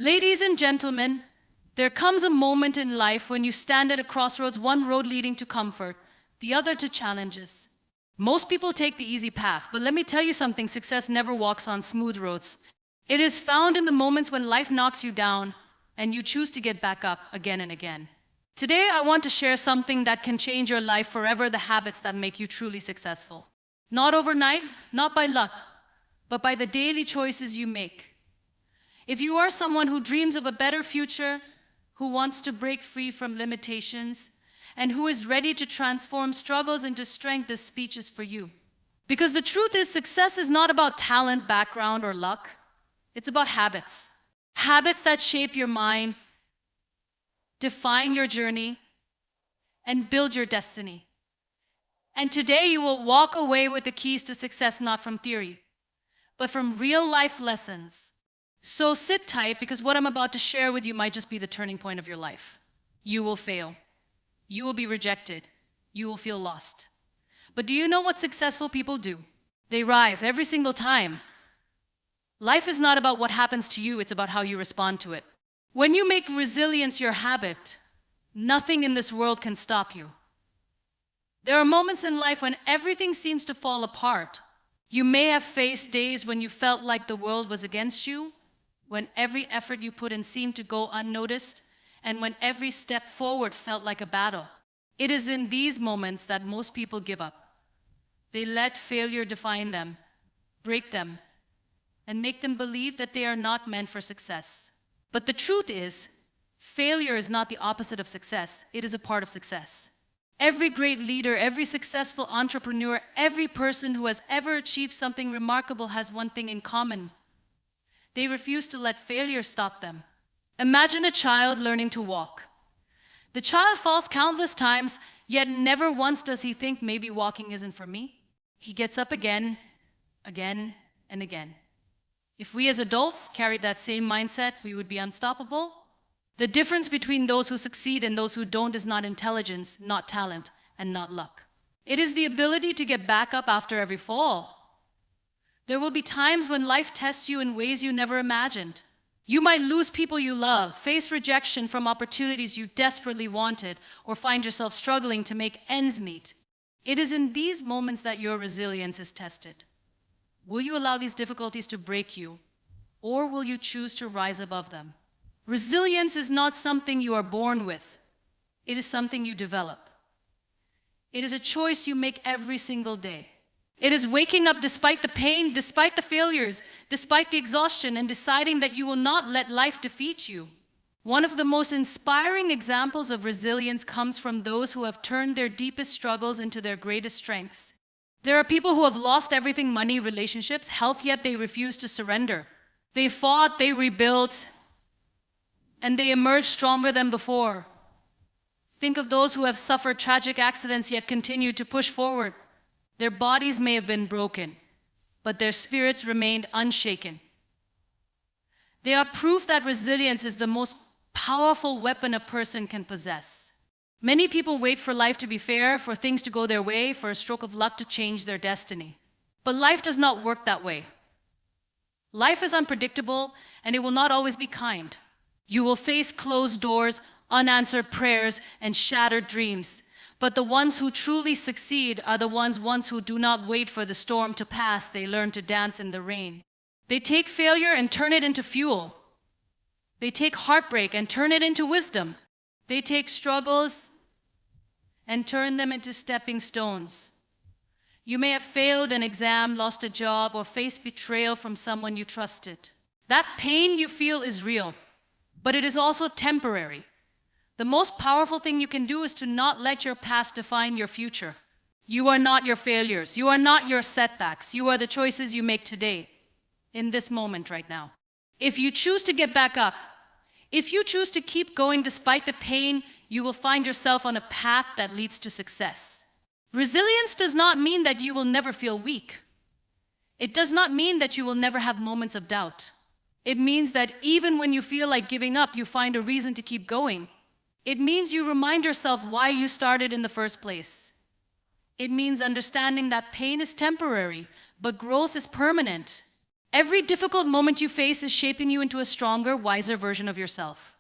Ladies and gentlemen, there comes a moment in life when you stand at a crossroads, one road leading to comfort, the other to challenges. Most people take the easy path, but let me tell you something, success never walks on smooth roads. It is found in the moments when life knocks you down and you choose to get back up again and again. Today, I want to share something that can change your life forever, the habits that make you truly successful. Not overnight, not by luck, but by the daily choices you make. If you are someone who dreams of a better future, who wants to break free from limitations, and who is ready to transform struggles into strength, this speech is for you. Because the truth is, success is not about talent, background, or luck. It's about habits. Habits that shape your mind, define your journey, and build your destiny. And today you will walk away with the keys to success, not from theory, but from real life lessons. So sit tight, because what I'm about to share with you might just be the turning point of your life. You will fail. You will be rejected. You will feel lost. But do you know what successful people do? They rise every single time. Life is not about what happens to you, it's about how you respond to it. When you make resilience your habit, nothing in this world can stop you. There are moments in life when everything seems to fall apart. You may have faced days when you felt like the world was against you, when every effort you put in seemed to go unnoticed, and when every step forward felt like a battle. It is in these moments that most people give up. They let failure define them, break them, and make them believe that they are not meant for success. But the truth is, failure is not the opposite of success. It is a part of success. Every great leader, every successful entrepreneur, every person who has ever achieved something remarkable has one thing in common. They refuse to let failure stop them. Imagine a child learning to walk. The child falls countless times, yet never once does he think, maybe walking isn't for me. He gets up again, again, and again. If we as adults carried that same mindset, we would be unstoppable. The difference between those who succeed and those who don't is not intelligence, not talent, and not luck. It is the ability to get back up after every fall. There will be times when life tests you in ways you never imagined. You might lose people you love, face rejection from opportunities you desperately wanted, or find yourself struggling to make ends meet. It is in these moments that your resilience is tested. Will you allow these difficulties to break you, or will you choose to rise above them? Resilience is not something you are born with. It is something you develop. It is a choice you make every single day. It is waking up despite the pain, despite the failures, despite the exhaustion, and deciding that you will not let life defeat you. One of the most inspiring examples of resilience comes from those who have turned their deepest struggles into their greatest strengths. There are people who have lost everything, money, relationships, health, yet they refuse to surrender. They fought, they rebuilt, and they emerged stronger than before. Think of those who have suffered tragic accidents yet continue to push forward. Their bodies may have been broken, but their spirits remained unshaken. They are proof that resilience is the most powerful weapon a person can possess. Many people wait for life to be fair, for things to go their way, for a stroke of luck to change their destiny. But life does not work that way. Life is unpredictable, and it will not always be kind. You will face closed doors, unanswered prayers, and shattered dreams. But the ones who truly succeed are the ones who do not wait for the storm to pass. They learn to dance in the rain. They take failure and turn it into fuel. They take heartbreak and turn it into wisdom. They take struggles and turn them into stepping stones. You may have failed an exam, lost a job, or faced betrayal from someone you trusted. That pain you feel is real, but it is also temporary. The most powerful thing you can do is to not let your past define your future. You are not your failures. You are not your setbacks. You are the choices you make today, in this moment right now. If you choose to get back up, if you choose to keep going despite the pain, you will find yourself on a path that leads to success. Resilience does not mean that you will never feel weak. It does not mean that you will never have moments of doubt. It means that even when you feel like giving up, you find a reason to keep going. It means you remind yourself why you started in the first place. It means understanding that pain is temporary, but growth is permanent. Every difficult moment you face is shaping you into a stronger, wiser version of yourself.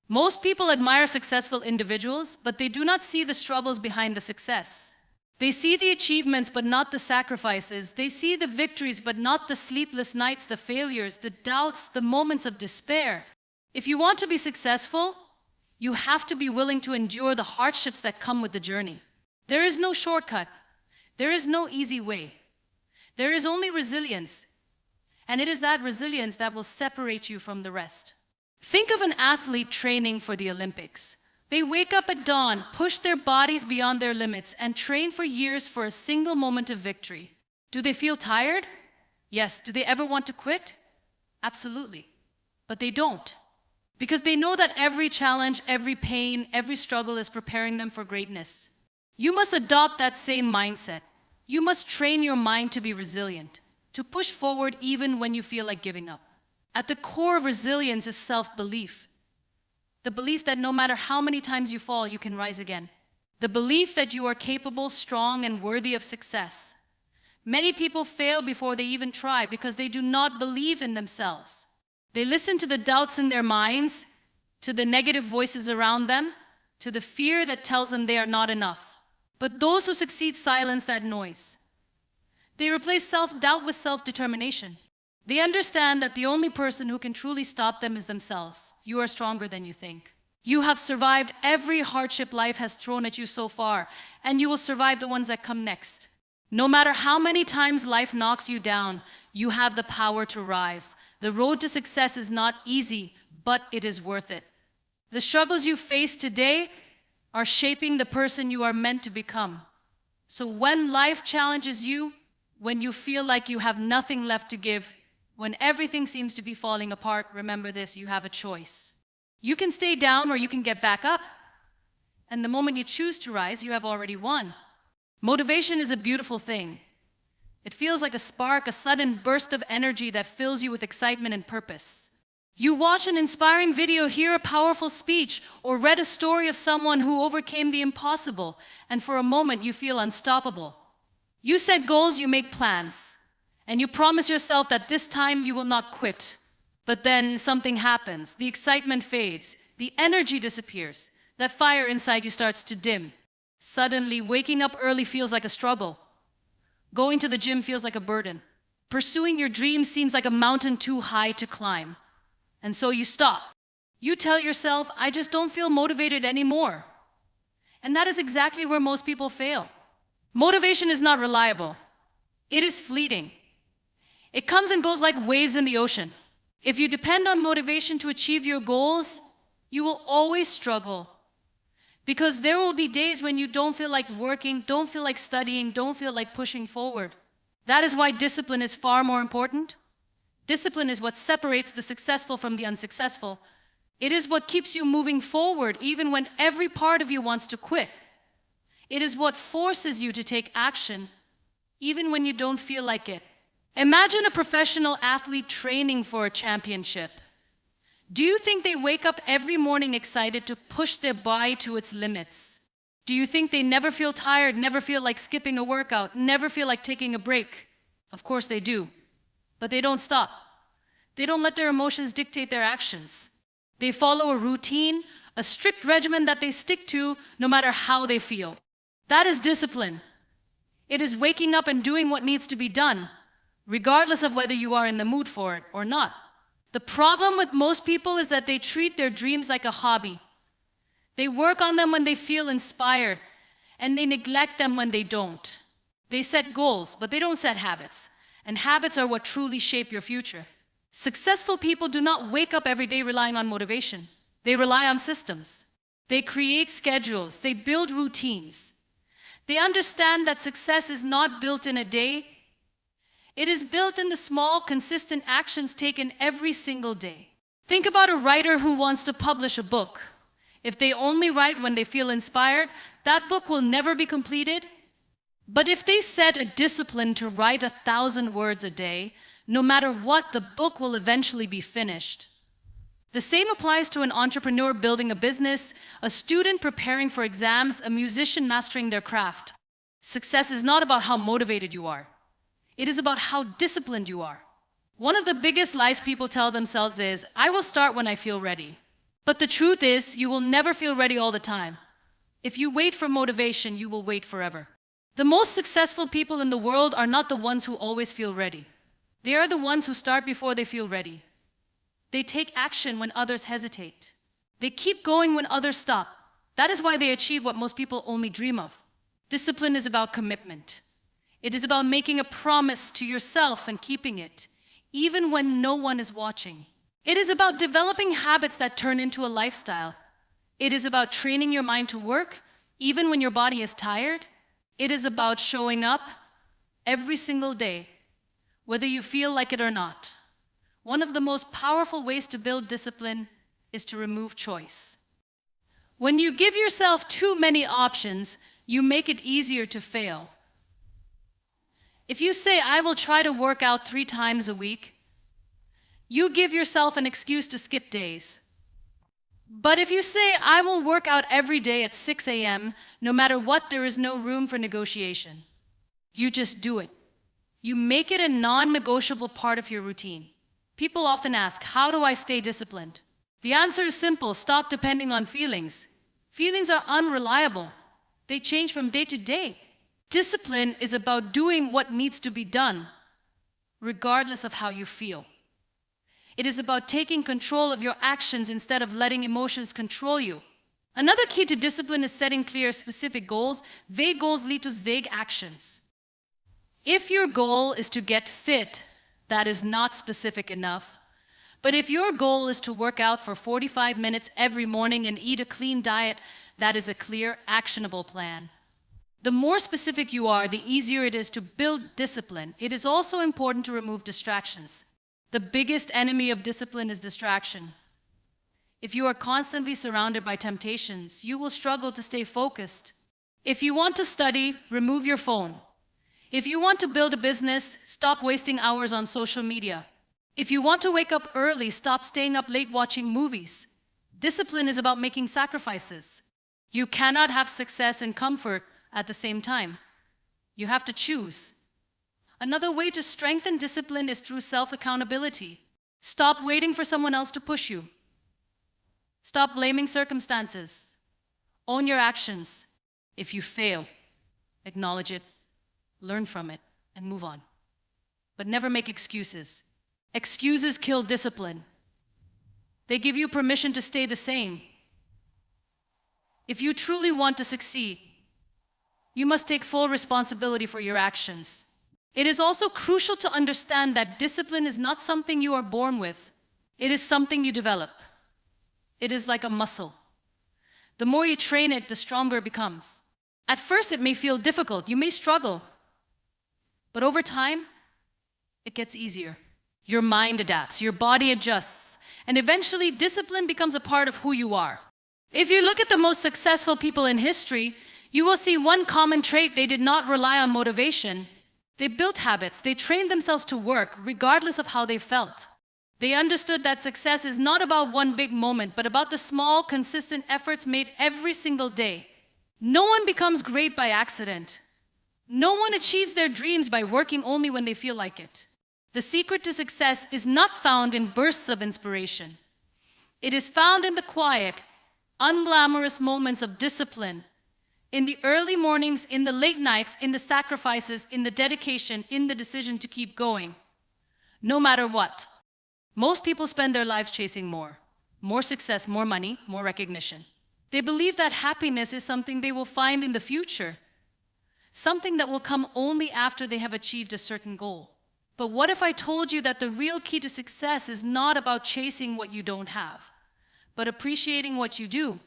Most people admire successful individuals, but they do not see the struggles behind the success. They see the achievements, but not the sacrifices. They see the victories, but not the sleepless nights, the failures, the doubts, the moments of despair. If you want to be successful, you have to be willing to endure the hardships that come with the journey. There is no shortcut. There is no easy way. There is only resilience. And it is that resilience that will separate you from the rest. Think of an athlete training for the Olympics. They wake up at dawn, push their bodies beyond their limits, and train for years for a single moment of victory. Do they feel tired? Yes. Do they ever want to quit? Absolutely. But they don't. Because they know that every challenge, every pain, every struggle is preparing them for greatness. You must adopt that same mindset. You must train your mind to be resilient, to push forward even when you feel like giving up. At the core of resilience is self-belief. The belief that no matter how many times you fall, you can rise again. The belief that you are capable, strong, and worthy of success. Many people fail before they even try because they do not believe in themselves. They listen to the doubts in their minds, to the negative voices around them, to the fear that tells them they are not enough. But those who succeed silence that noise. They replace self-doubt with self-determination. They understand that the only person who can truly stop them is themselves. You are stronger than you think. You have survived every hardship life has thrown at you so far, and you will survive the ones that come next. No matter how many times life knocks you down, you have the power to rise. The road to success is not easy, but it is worth it. The struggles you face today are shaping the person you are meant to become. So when life challenges you, when you feel like you have nothing left to give, when everything seems to be falling apart, remember this: you have a choice. You can stay down or you can get back up. And the moment you choose to rise, you have already won. Motivation is a beautiful thing. It feels like a spark, a sudden burst of energy that fills you with excitement and purpose. You watch an inspiring video, hear a powerful speech, or read a story of someone who overcame the impossible, and for a moment you feel unstoppable. You set goals, you make plans, and you promise yourself that this time you will not quit. But then something happens. The excitement fades. The energy disappears. That fire inside you starts to dim. Suddenly, waking up early feels like a struggle. Going to the gym feels like a burden. Pursuing your dreams seems like a mountain too high to climb. And so you stop. You tell yourself, I just don't feel motivated anymore. And that is exactly where most people fail. Motivation is not reliable. It is fleeting. It comes and goes like waves in the ocean. If you depend on motivation to achieve your goals, you will always struggle. Because there will be days when you don't feel like working, don't feel like studying, don't feel like pushing forward. That is why discipline is far more important. Discipline is what separates the successful from the unsuccessful. It is what keeps you moving forward even when every part of you wants to quit. It is what forces you to take action even when you don't feel like it. Imagine a professional athlete training for a championship. Do you think they wake up every morning excited to push their body to its limits? Do you think they never feel tired, never feel like skipping a workout, never feel like taking a break? Of course they do. But they don't stop. They don't let their emotions dictate their actions. They follow a routine, a strict regimen that they stick to no matter how they feel. That is discipline. It is waking up and doing what needs to be done, regardless of whether you are in the mood for it or not. The problem with most people is that they treat their dreams like a hobby. They work on them when they feel inspired, and they neglect them when they don't. They set goals, but they don't set habits. And habits are what truly shape your future. Successful people do not wake up every day relying on motivation. They rely on systems. They create schedules. They build routines. They understand that success is not built in a day. It is built in the small, consistent actions taken every single day. Think about a writer who wants to publish a book. If they only write when they feel inspired, that book will never be completed. But if they set a discipline to write 1,000 words a day, no matter what, the book will eventually be finished. The same applies to an entrepreneur building a business, a student preparing for exams, a musician mastering their craft. Success is not about how motivated you are. It is about how disciplined you are. One of the biggest lies people tell themselves is, I will start when I feel ready. But the truth is, you will never feel ready all the time. If you wait for motivation, you will wait forever. The most successful people in the world are not the ones who always feel ready. They are the ones who start before they feel ready. They take action when others hesitate. They keep going when others stop. That is why they achieve what most people only dream of. Discipline is about commitment. It is about making a promise to yourself and keeping it, even when no one is watching. It is about developing habits that turn into a lifestyle. It is about training your mind to work, even when your body is tired. It is about showing up every single day, whether you feel like it or not. One of the most powerful ways to build discipline is to remove choice. When you give yourself too many options, you make it easier to fail. If you say, I will try to work out 3 times a week, you give yourself an excuse to skip days. But if you say, I will work out every day at 6 a.m., no matter what, there is no room for negotiation. You just do it. You make it a non-negotiable part of your routine. People often ask, how do I stay disciplined? The answer is simple: stop depending on feelings. Feelings are unreliable. They change from day to day. Discipline is about doing what needs to be done, regardless of how you feel. It is about taking control of your actions instead of letting emotions control you. Another key to discipline is setting clear, specific goals. Vague goals lead to vague actions. If your goal is to get fit, that is not specific enough. But if your goal is to work out for 45 minutes every morning and eat a clean diet, that is a clear, actionable plan. The more specific you are, the easier it is to build discipline. It is also important to remove distractions. The biggest enemy of discipline is distraction. If you are constantly surrounded by temptations, you will struggle to stay focused. If you want to study, remove your phone. If you want to build a business, stop wasting hours on social media. If you want to wake up early, stop staying up late watching movies. Discipline is about making sacrifices. You cannot have success and comfort at the same time. You have to choose. Another way to strengthen discipline is through self-accountability. Stop waiting for someone else to push you. Stop blaming circumstances. Own your actions. If you fail, acknowledge it, learn from it, and move on. But never make excuses. Excuses kill discipline. They give you permission to stay the same. If you truly want to succeed, you must take full responsibility for your actions. It is also crucial to understand that discipline is not something you are born with. It is something you develop. It is like a muscle. The more you train it, the stronger it becomes. At first, it may feel difficult. You may struggle. But over time, it gets easier. Your mind adapts, your body adjusts, and eventually discipline becomes a part of who you are. If you look at the most successful people in history, you will see one common trait: they did not rely on motivation. They built habits. They trained themselves to work, regardless of how they felt. They understood that success is not about one big moment, but about the small, consistent efforts made every single day. No one becomes great by accident. No one achieves their dreams by working only when they feel like it. The secret to success is not found in bursts of inspiration. It is found in the quiet, unglamorous moments of discipline, in the early mornings, in the late nights, in the sacrifices, in the dedication, in the decision to keep going, no matter what. Most people spend their lives chasing more success, more money, more recognition. They believe that happiness is something they will find in the future, something that will come only after they have achieved a certain goal. But what if I told you that the real key to success is not about chasing what you don't have, but appreciating what you do?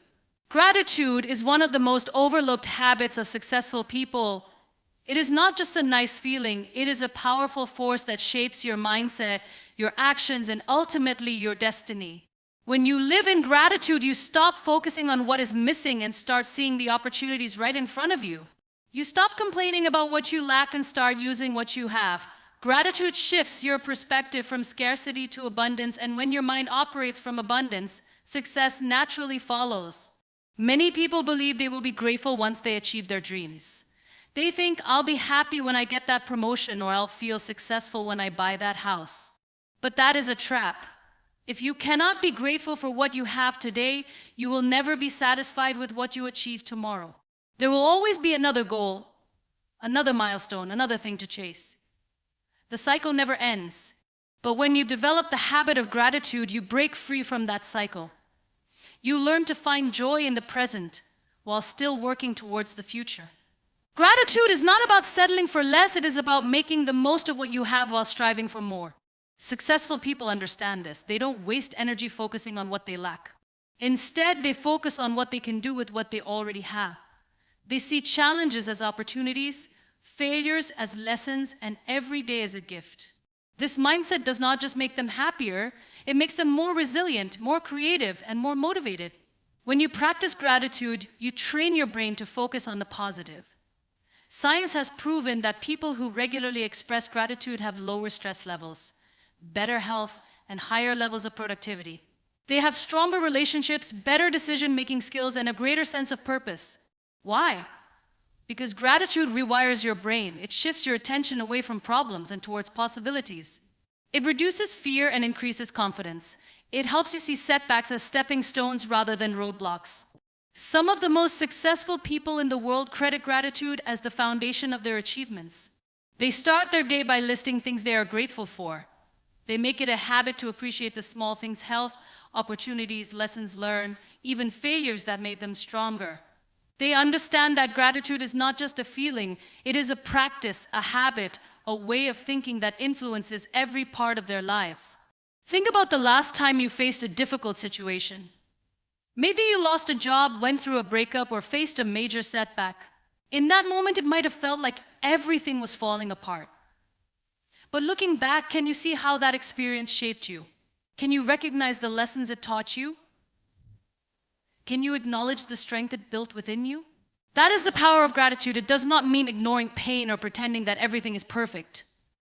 Gratitude is one of the most overlooked habits of successful people. It is not just a nice feeling, it is a powerful force that shapes your mindset, your actions, and ultimately your destiny. When you live in gratitude, you stop focusing on what is missing and start seeing the opportunities right in front of you. You stop complaining about what you lack and start using what you have. Gratitude shifts your perspective from scarcity to abundance, and when your mind operates from abundance, success naturally follows. Many people believe they will be grateful once they achieve their dreams. They think, I'll be happy when I get that promotion, or I'll feel successful when I buy that house. But that is a trap. If you cannot be grateful for what you have today, you will never be satisfied with what you achieve tomorrow. There will always be another goal, another milestone, another thing to chase. The cycle never ends. But when you develop the habit of gratitude, you break free from that cycle. You learn to find joy in the present while still working towards the future. Gratitude is not about settling for less, it is about making the most of what you have while striving for more. Successful people understand this. They don't waste energy focusing on what they lack. Instead, they focus on what they can do with what they already have. They see challenges as opportunities, failures as lessons, and every day as a gift. This mindset does not just make them happier, it makes them more resilient, more creative, and more motivated. When you practice gratitude, you train your brain to focus on the positive. Science has proven that people who regularly express gratitude have lower stress levels, better health, and higher levels of productivity. They have stronger relationships, better decision-making skills, and a greater sense of purpose. Why? Because gratitude rewires your brain. It shifts your attention away from problems and towards possibilities. It reduces fear and increases confidence. It helps you see setbacks as stepping stones rather than roadblocks. Some of the most successful people in the world credit gratitude as the foundation of their achievements. They start their day by listing things they are grateful for. They make it a habit to appreciate the small things: health, opportunities, lessons learned, even failures that made them stronger. They understand that gratitude is not just a feeling, it is a practice, a habit, a way of thinking that influences every part of their lives. Think about the last time you faced a difficult situation. Maybe you lost a job, went through a breakup, or faced a major setback. In that moment, it might have felt like everything was falling apart. But looking back, can you see how that experience shaped you? Can you recognize the lessons it taught you? Can you acknowledge the strength it built within you? That is the power of gratitude. It does not mean ignoring pain or pretending that everything is perfect.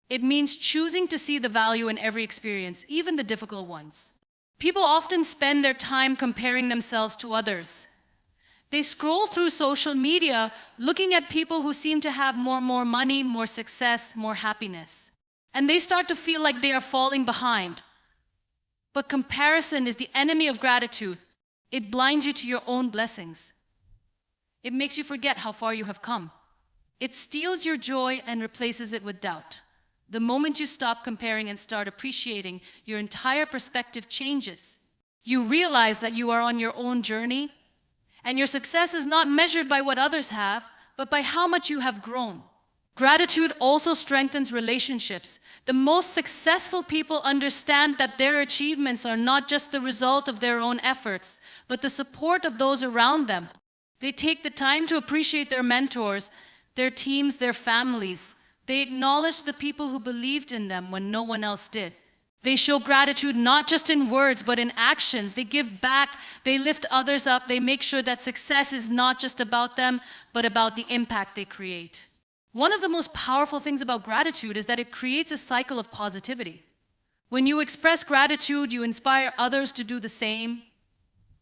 It means choosing to see the value in every experience, even the difficult ones. People often spend their time comparing themselves to others. They scroll through social media looking at people who seem to have more money, more success, more happiness. And they start to feel like they are falling behind. But comparison is the enemy of gratitude. It blinds you to your own blessings. It makes you forget how far you have come. It steals your joy and replaces it with doubt. The moment you stop comparing and start appreciating, your entire perspective changes. You realize that you are on your own journey, and your success is not measured by what others have, but by how much you have grown. Gratitude also strengthens relationships. The most successful people understand that their achievements are not just the result of their own efforts, but the support of those around them. They take the time to appreciate their mentors, their teams, their families. They acknowledge the people who believed in them when no one else did. They show gratitude not just in words, but in actions. They give back, they lift others up, they make sure that success is not just about them, but about the impact they create. One of the most powerful things about gratitude is that it creates a cycle of positivity. When you express gratitude, you inspire others to do the same.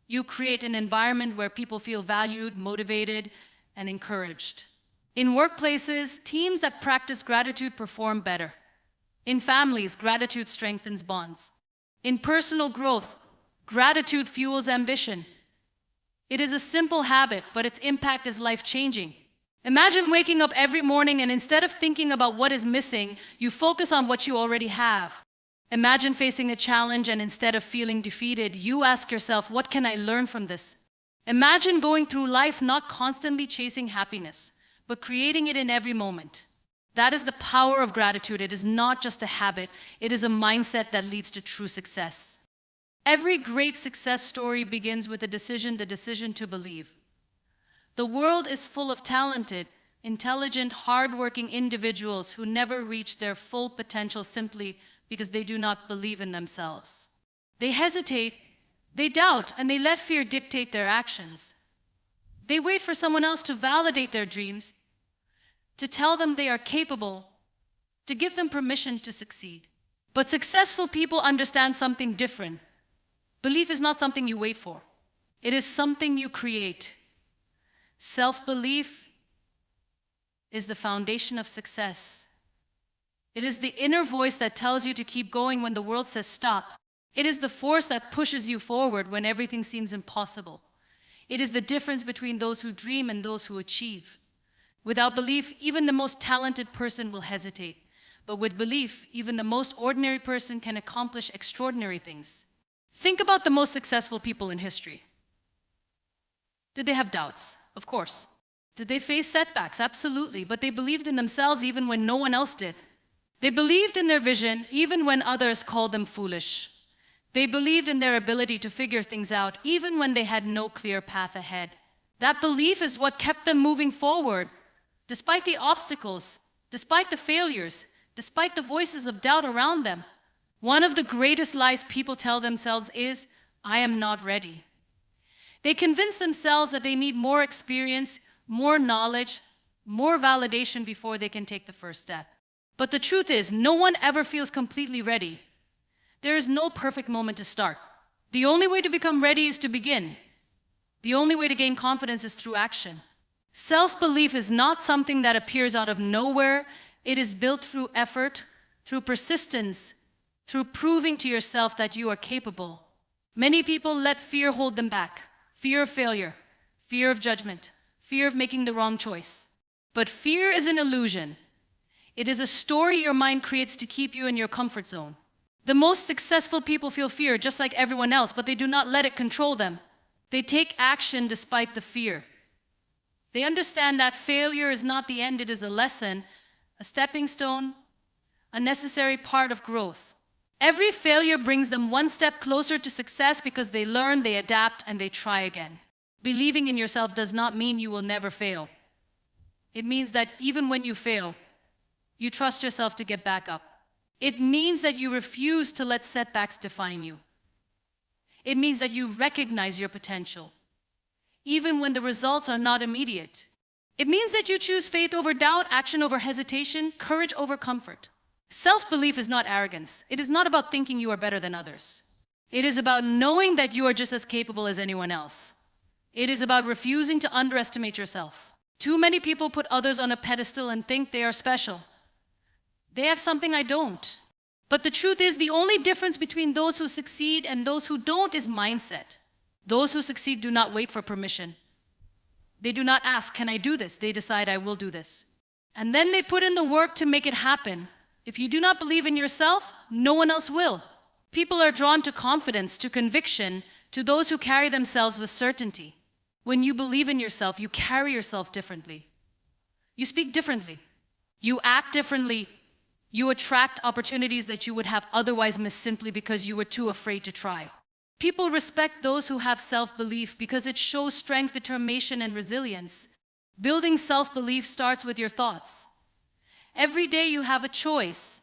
You create an environment where people feel valued, motivated, and encouraged. In workplaces, teams that practice gratitude perform better. In families, gratitude strengthens bonds. In personal growth, gratitude fuels ambition. It is a simple habit, but its impact is life-changing. Imagine waking up every morning and instead of thinking about what is missing, you focus on what you already have. Imagine facing a challenge and instead of feeling defeated, you ask yourself, what can I learn from this? Imagine going through life not constantly chasing happiness, but creating it in every moment. That is the power of gratitude. It is not just a habit, it is a mindset that leads to true success. Every great success story begins with the decision to believe. The world is full of talented, intelligent, hardworking individuals who never reach their full potential simply because they do not believe in themselves. They hesitate, they doubt, and they let fear dictate their actions. They wait for someone else to validate their dreams, to tell them they are capable, to give them permission to succeed. But successful people understand something different. Belief is not something you wait for. It is something you create. Self-belief is the foundation of success. It is the inner voice that tells you to keep going when the world says stop. It is the force that pushes you forward when everything seems impossible. It is the difference between those who dream and those who achieve. Without belief, even the most talented person will hesitate. But with belief, even the most ordinary person can accomplish extraordinary things. Think about the most successful people in history. Did they have doubts? Of course. Did they face setbacks? Absolutely. But they believed in themselves even when no one else did. They believed in their vision even when others called them foolish. They believed in their ability to figure things out even when they had no clear path ahead. That belief is what kept them moving forward, despite the obstacles, despite the failures, despite the voices of doubt around them. One of the greatest lies people tell themselves is, I am not ready. They convince themselves that they need more experience, more knowledge, more validation before they can take the first step. But the truth is, no one ever feels completely ready. There is no perfect moment to start. The only way to become ready is to begin. The only way to gain confidence is through action. Self-belief is not something that appears out of nowhere. It is built through effort, through persistence, through proving to yourself that you are capable. Many people let fear hold them back. Fear of failure, fear of judgment, fear of making the wrong choice. But fear is an illusion. It is a story your mind creates to keep you in your comfort zone. The most successful people feel fear just like everyone else, but they do not let it control them. They take action despite the fear. They understand that failure is not the end, it is a lesson, a stepping stone, a necessary part of growth. Every failure brings them one step closer to success because they learn, they adapt, and they try again. Believing in yourself does not mean you will never fail. It means that even when you fail, you trust yourself to get back up. It means that you refuse to let setbacks define you. It means that you recognize your potential, even when the results are not immediate. It means that you choose faith over doubt, action over hesitation, courage over comfort. Self-belief is not arrogance. It is not about thinking you are better than others. It is about knowing that you are just as capable as anyone else. It is about refusing to underestimate yourself. Too many people put others on a pedestal and think they are special. They have something I don't. But the truth is, the only difference between those who succeed and those who don't is mindset. Those who succeed do not wait for permission. They do not ask, can I do this? They decide, I will do this. And then they put in the work to make it happen. If you do not believe in yourself, no one else will. People are drawn to confidence, to conviction, to those who carry themselves with certainty. When you believe in yourself, you carry yourself differently. You speak differently. You act differently. You attract opportunities that you would have otherwise missed simply because you were too afraid to try. People respect those who have self-belief because it shows strength, determination, and resilience. Building self-belief starts with your thoughts. Every day you have a choice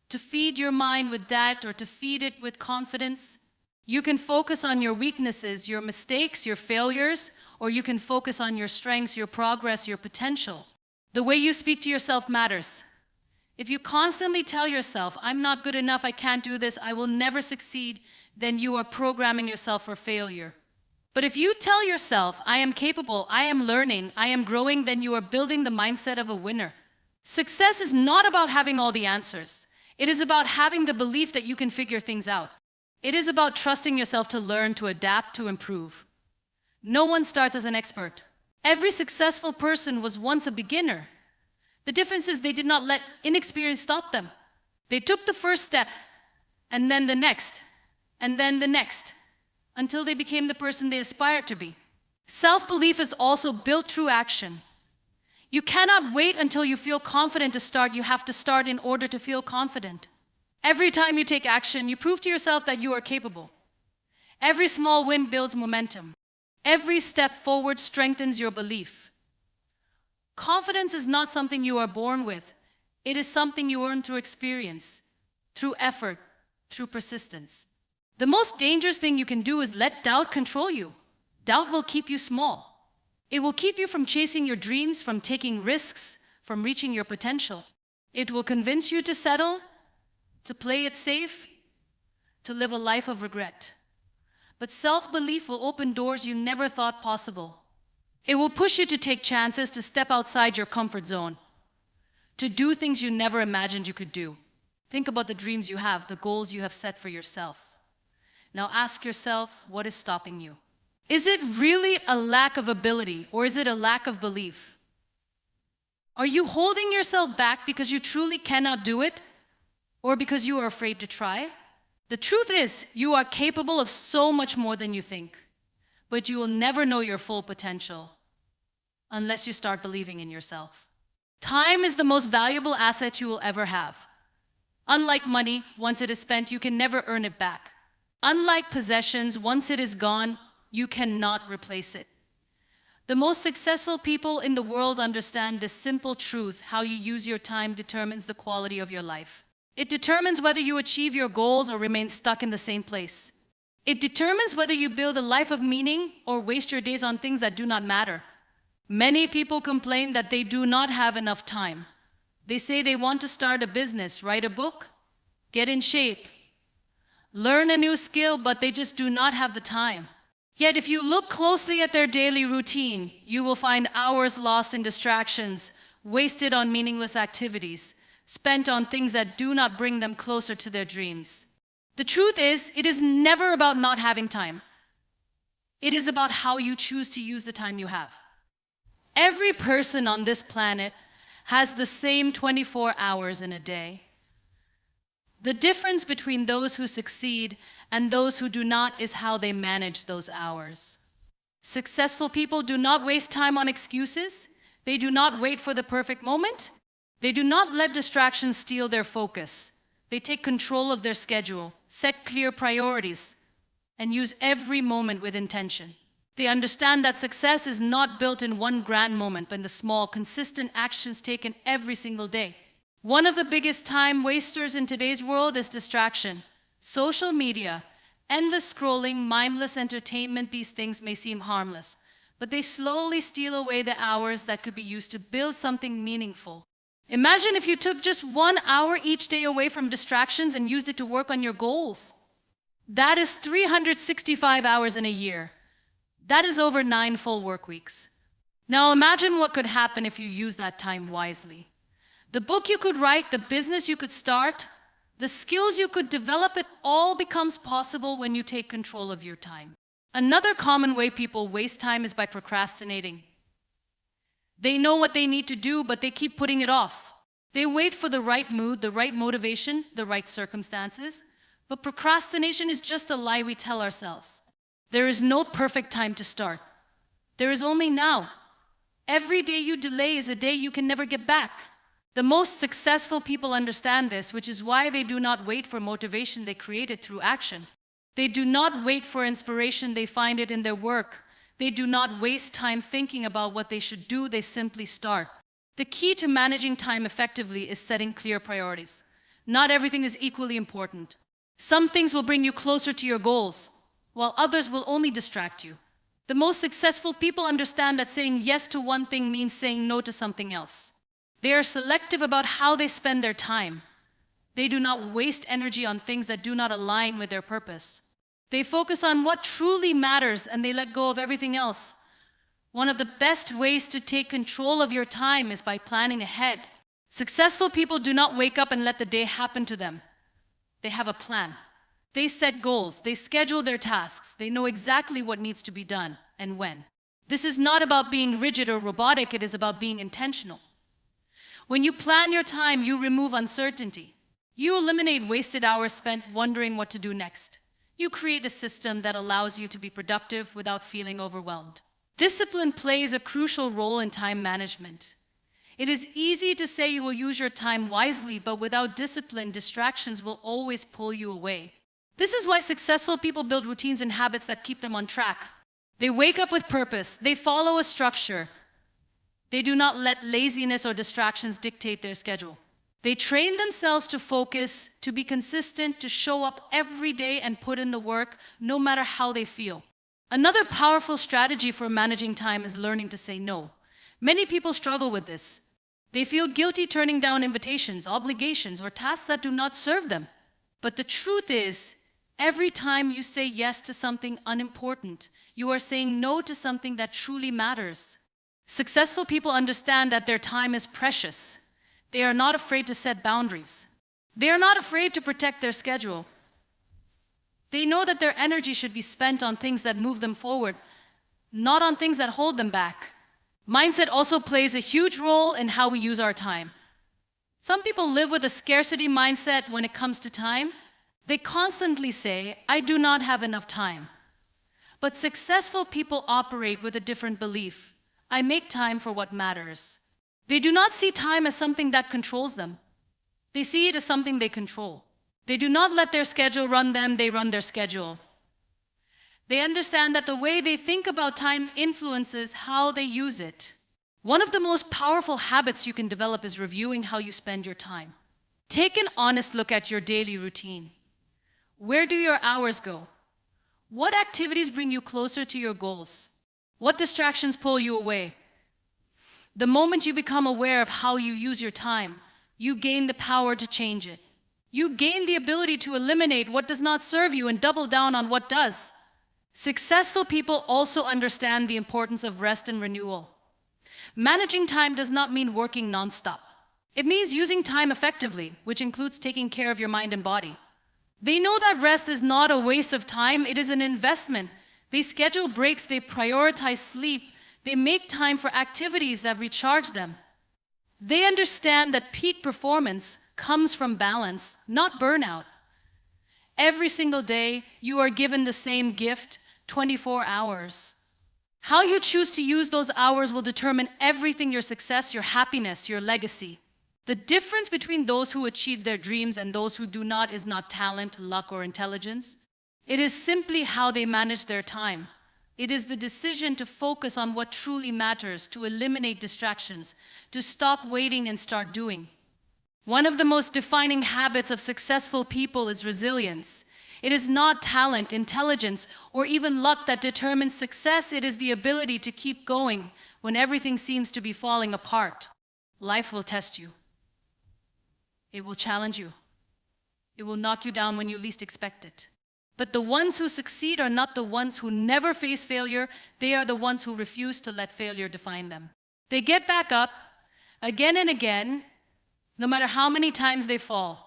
to feed your mind with doubt or to feed it with confidence. You can focus on your weaknesses, your mistakes, your failures, or you can focus on your strengths, your progress, your potential. The way you speak to yourself matters. If you constantly tell yourself, I'm not good enough, I can't do this, I will never succeed, then you are programming yourself for failure. But if you tell yourself, I am capable, I am learning, I am growing, then you are building the mindset of a winner. Success is not about having all the answers. It is about having the belief that you can figure things out. It is about trusting yourself to learn, to adapt, to improve. No one starts as an expert. Every successful person was once a beginner. The difference is they did not let inexperience stop them. They took the first step, and then the next, and then the next, until they became the person they aspired to be. Self-belief is also built through action. You cannot wait until you feel confident to start. You have to start in order to feel confident. Every time you take action, you prove to yourself that you are capable. Every small win builds momentum. Every step forward strengthens your belief. Confidence is not something you are born with. It is something you earn through experience, through effort, through persistence. The most dangerous thing you can do is let doubt control you. Doubt will keep you small. It will keep you from chasing your dreams, from taking risks, from reaching your potential. It will convince you to settle, to play it safe, to live a life of regret. But self-belief will open doors you never thought possible. It will push you to take chances, to step outside your comfort zone, to do things you never imagined you could do. Think about the dreams you have, the goals you have set for yourself. Now ask yourself, what is stopping you? Is it really a lack of ability, or is it a lack of belief? Are you holding yourself back because you truly cannot do it, or because you are afraid to try? The truth is, you are capable of so much more than you think, but you will never know your full potential unless you start believing in yourself. Time is the most valuable asset you will ever have. Unlike money, once it is spent, you can never earn it back. Unlike possessions, once it is gone, you cannot replace it. The most successful people in the world understand this simple truth: how you use your time determines the quality of your life. It determines whether you achieve your goals or remain stuck in the same place. It determines whether you build a life of meaning or waste your days on things that do not matter. Many people complain that they do not have enough time. They say they want to start a business, write a book, get in shape, learn a new skill, but they just do not have the time. Yet if you look closely at their daily routine, you will find hours lost in distractions, wasted on meaningless activities, spent on things that do not bring them closer to their dreams. The truth is, it is never about not having time. It is about how you choose to use the time you have. Every person on this planet has the same 24 hours in a day. The difference between those who succeed and those who do not is how they manage those hours. Successful people do not waste time on excuses. They do not wait for the perfect moment. They do not let distractions steal their focus. They take control of their schedule, set clear priorities, and use every moment with intention. They understand that success is not built in one grand moment, but in the small, consistent actions taken every single day. One of the biggest time wasters in today's world is distraction. Social media, endless scrolling, mindless entertainment. These things may seem harmless, but they slowly steal away the hours that could be used to build something meaningful. Imagine if you took just 1 hour each day away from distractions and used it to work on your goals. That is 365 hours in a year. That is over 9 full work weeks. Now imagine what could happen if you use that time wisely. The book you could write, the business you could start, the skills you could develop, it all becomes possible when you take control of your time. Another common way people waste time is by procrastinating. They know what they need to do, but they keep putting it off. They wait for the right mood, the right motivation, the right circumstances. But procrastination is just a lie we tell ourselves. There is no perfect time to start. There is only now. Every day you delay is a day you can never get back. The most successful people understand this, which is why they do not wait for motivation, they create it through action. They do not wait for inspiration, they find it in their work. They do not waste time thinking about what they should do, they simply start. The key to managing time effectively is setting clear priorities. Not everything is equally important. Some things will bring you closer to your goals, while others will only distract you. The most successful people understand that saying yes to one thing means saying no to something else. They are selective about how they spend their time. They do not waste energy on things that do not align with their purpose. They focus on what truly matters and they let go of everything else. One of the best ways to take control of your time is by planning ahead. Successful people do not wake up and let the day happen to them. They have a plan. They set goals. They schedule their tasks. They know exactly what needs to be done and when. This is not about being rigid or robotic. It is about being intentional. When you plan your time, you remove uncertainty. You eliminate wasted hours spent wondering what to do next. You create a system that allows you to be productive without feeling overwhelmed. Discipline plays a crucial role in time management. It is easy to say you will use your time wisely, but without discipline, distractions will always pull you away. This is why successful people build routines and habits that keep them on track. They wake up with purpose. They follow a structure. They do not let laziness or distractions dictate their schedule. They train themselves to focus, to be consistent, to show up every day and put in the work, no matter how they feel. Another powerful strategy for managing time is learning to say no. Many people struggle with this. They feel guilty turning down invitations, obligations, or tasks that do not serve them. But the truth is, every time you say yes to something unimportant, you are saying no to something that truly matters. Successful people understand that their time is precious. They are not afraid to set boundaries. They are not afraid to protect their schedule. They know that their energy should be spent on things that move them forward, not on things that hold them back. Mindset also plays a huge role in how we use our time. Some people live with a scarcity mindset when it comes to time. They constantly say, "I do not have enough time." But successful people operate with a different belief. I make time for what matters. They do not see time as something that controls them. They see it as something they control. They do not let their schedule run them, they run their schedule. They understand that the way they think about time influences how they use it. One of the most powerful habits you can develop is reviewing how you spend your time. Take an honest look at your daily routine. Where do your hours go? What activities bring you closer to your goals? What distractions pull you away? The moment you become aware of how you use your time, you gain the power to change it. You gain the ability to eliminate what does not serve you and double down on what does. Successful people also understand the importance of rest and renewal. Managing time does not mean working nonstop. It means using time effectively, which includes taking care of your mind and body. They know that rest is not a waste of time, it is an investment. They schedule breaks, they prioritize sleep, they make time for activities that recharge them. They understand that peak performance comes from balance, not burnout. Every single day, you are given the same gift, 24 hours. How you choose to use those hours will determine everything: your success, your happiness, your legacy. The difference between those who achieve their dreams and those who do not is not talent, luck, or intelligence. It is simply how they manage their time. It is the decision to focus on what truly matters, to eliminate distractions, to stop waiting and start doing. One of the most defining habits of successful people is resilience. It is not talent, intelligence, or even luck that determines success. It is the ability to keep going when everything seems to be falling apart. Life will test you. It will challenge you. It will knock you down when you least expect it. But the ones who succeed are not the ones who never face failure. They are the ones who refuse to let failure define them. They get back up again and again, no matter how many times they fall.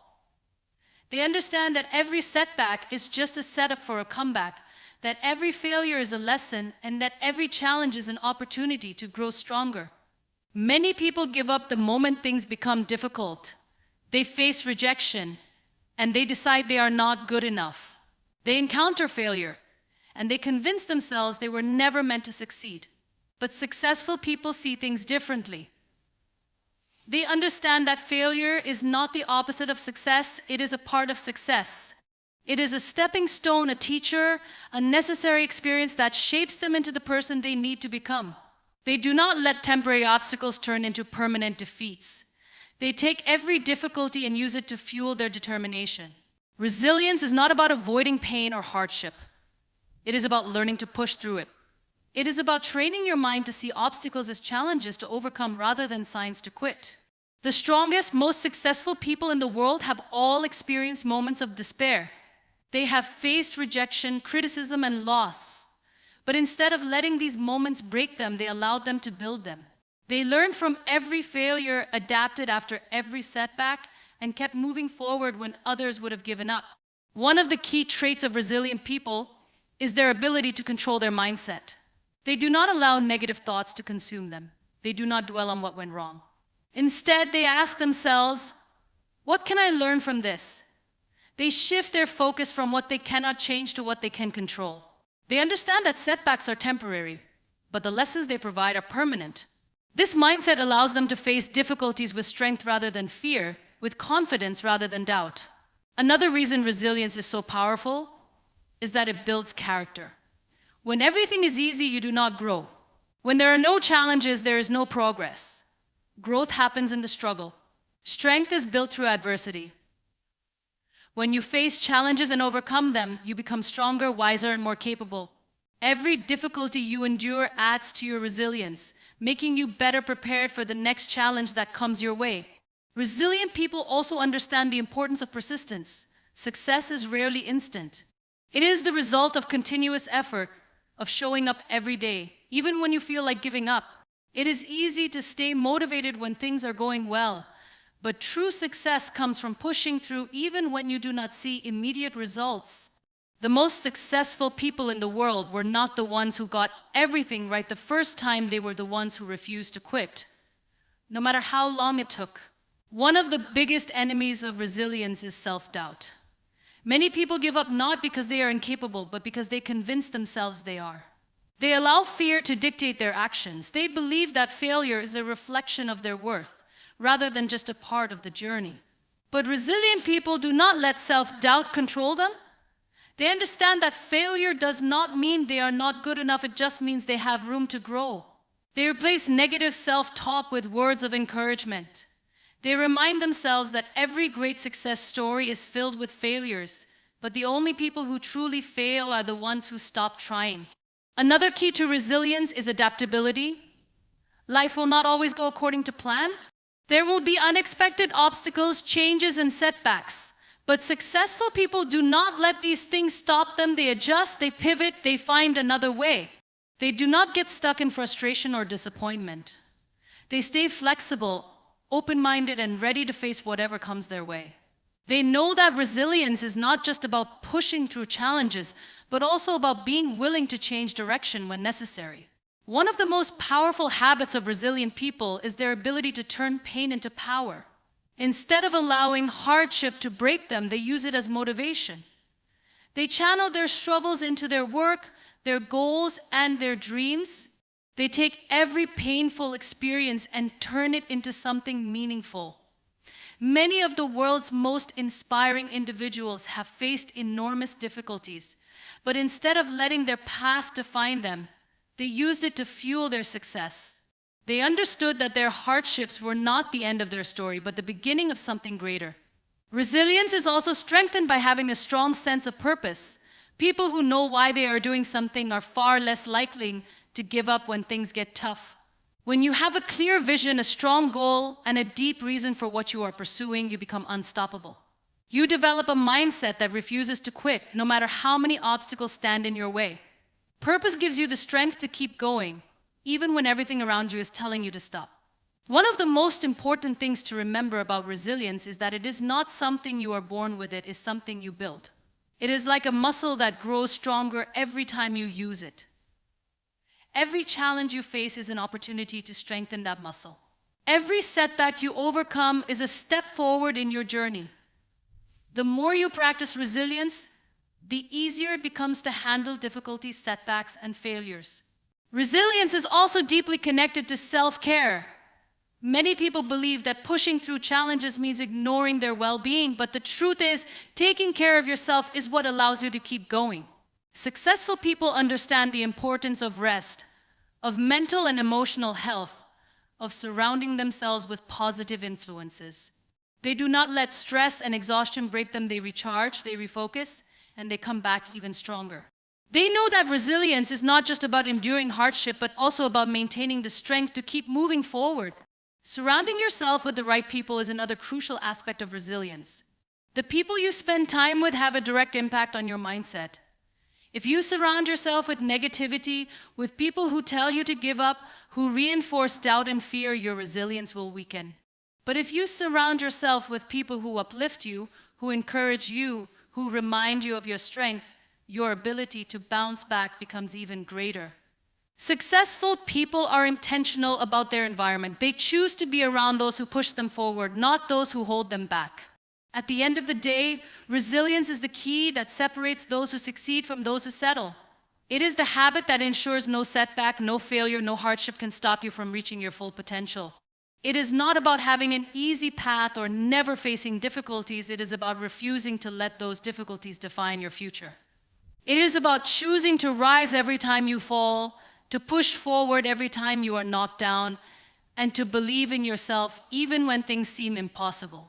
They understand that every setback is just a setup for a comeback, that every failure is a lesson, and that every challenge is an opportunity to grow stronger. Many people give up the moment things become difficult. They face rejection, and they decide they are not good enough. They encounter failure, and they convince themselves they were never meant to succeed. But successful people see things differently. They understand that failure is not the opposite of success, it is a part of success. It is a stepping stone, a teacher, a necessary experience that shapes them into the person they need to become. They do not let temporary obstacles turn into permanent defeats. They take every difficulty and use it to fuel their determination. Resilience is not about avoiding pain or hardship. It is about learning to push through it. It is about training your mind to see obstacles as challenges to overcome rather than signs to quit. The strongest, most successful people in the world have all experienced moments of despair. They have faced rejection, criticism, and loss. But instead of letting these moments break them, they allowed them to build them. They learned from every failure, adapted after every setback, and kept moving forward when others would have given up. One of the key traits of resilient people is their ability to control their mindset. They do not allow negative thoughts to consume them. They do not dwell on what went wrong. Instead, they ask themselves, what can I learn from this? They shift their focus from what they cannot change to what they can control. They understand that setbacks are temporary, but the lessons they provide are permanent. This mindset allows them to face difficulties with strength rather than fear, with confidence rather than doubt. Another reason resilience is so powerful is that it builds character. When everything is easy, you do not grow. When there are no challenges, there is no progress. Growth happens in the struggle. Strength is built through adversity. When you face challenges and overcome them, you become stronger, wiser, and more capable. Every difficulty you endure adds to your resilience, making you better prepared for the next challenge that comes your way. Resilient people also understand the importance of persistence. Success is rarely instant. It is the result of continuous effort, of showing up every day, even when you feel like giving up. It is easy to stay motivated when things are going well, But true success comes from pushing through even when you do not see immediate results. The most successful people in the world were not the ones who got everything right the first time, they were the ones who refused to quit, no matter how long it took. One of the biggest enemies of resilience is self-doubt. Many people give up not because they are incapable, but because they convince themselves they are. They allow fear to dictate their actions. They believe that failure is a reflection of their worth, rather than just a part of the journey. But resilient people do not let self-doubt control them. They understand that failure does not mean they are not good enough, it just means they have room to grow. They replace negative self-talk with words of encouragement. They remind themselves that every great success story is filled with failures, but the only people who truly fail are the ones who stop trying. Another key to resilience is adaptability. Life will not always go according to plan. There will be unexpected obstacles, changes, and setbacks. But successful people do not let these things stop them. They adjust, they pivot, they find another way. They do not get stuck in frustration or disappointment. They stay flexible, open-minded, and ready to face whatever comes their way. They know that resilience is not just about pushing through challenges, but also about being willing to change direction when necessary. One of the most powerful habits of resilient people is their ability to turn pain into power. Instead of allowing hardship to break them, they use it as motivation. They channel their struggles into their work, their goals, and their dreams. They take every painful experience and turn it into something meaningful. Many of the world's most inspiring individuals have faced enormous difficulties, but instead of letting their past define them, they used it to fuel their success. They understood that their hardships were not the end of their story, but the beginning of something greater. Resilience is also strengthened by having a strong sense of purpose. People who know why they are doing something are far less likely to give up when things get tough. When you have a clear vision, a strong goal, and a deep reason for what you are pursuing, you become unstoppable. You develop a mindset that refuses to quit, no matter how many obstacles stand in your way. Purpose gives you the strength to keep going, even when everything around you is telling you to stop. One of the most important things to remember about resilience is that it is not something you are born with, it is something you build. It is like a muscle that grows stronger every time you use it. Every challenge you face is an opportunity to strengthen that muscle. Every setback you overcome is a step forward in your journey. The more you practice resilience, the easier it becomes to handle difficulties, setbacks, and failures. Resilience is also deeply connected to self-care. Many people believe that pushing through challenges means ignoring their well-being, but the truth is, taking care of yourself is what allows you to keep going. Successful people understand the importance of rest, of mental and emotional health, of surrounding themselves with positive influences. They do not let stress and exhaustion break them. They recharge, they refocus, and they come back even stronger. They know that resilience is not just about enduring hardship, but also about maintaining the strength to keep moving forward. Surrounding yourself with the right people is another crucial aspect of resilience. The people you spend time with have a direct impact on your mindset. If you surround yourself with negativity, with people who tell you to give up, who reinforce doubt and fear, your resilience will weaken. But if you surround yourself with people who uplift you, who encourage you, who remind you of your strength, your ability to bounce back becomes even greater. Successful people are intentional about their environment. They choose to be around those who push them forward, not those who hold them back. At the end of the day, resilience is the key that separates those who succeed from those who settle. It is the habit that ensures no setback, no failure, no hardship can stop you from reaching your full potential. It is not about having an easy path or never facing difficulties. It is about refusing to let those difficulties define your future. It is about choosing to rise every time you fall, to push forward every time you are knocked down, and to believe in yourself even when things seem impossible.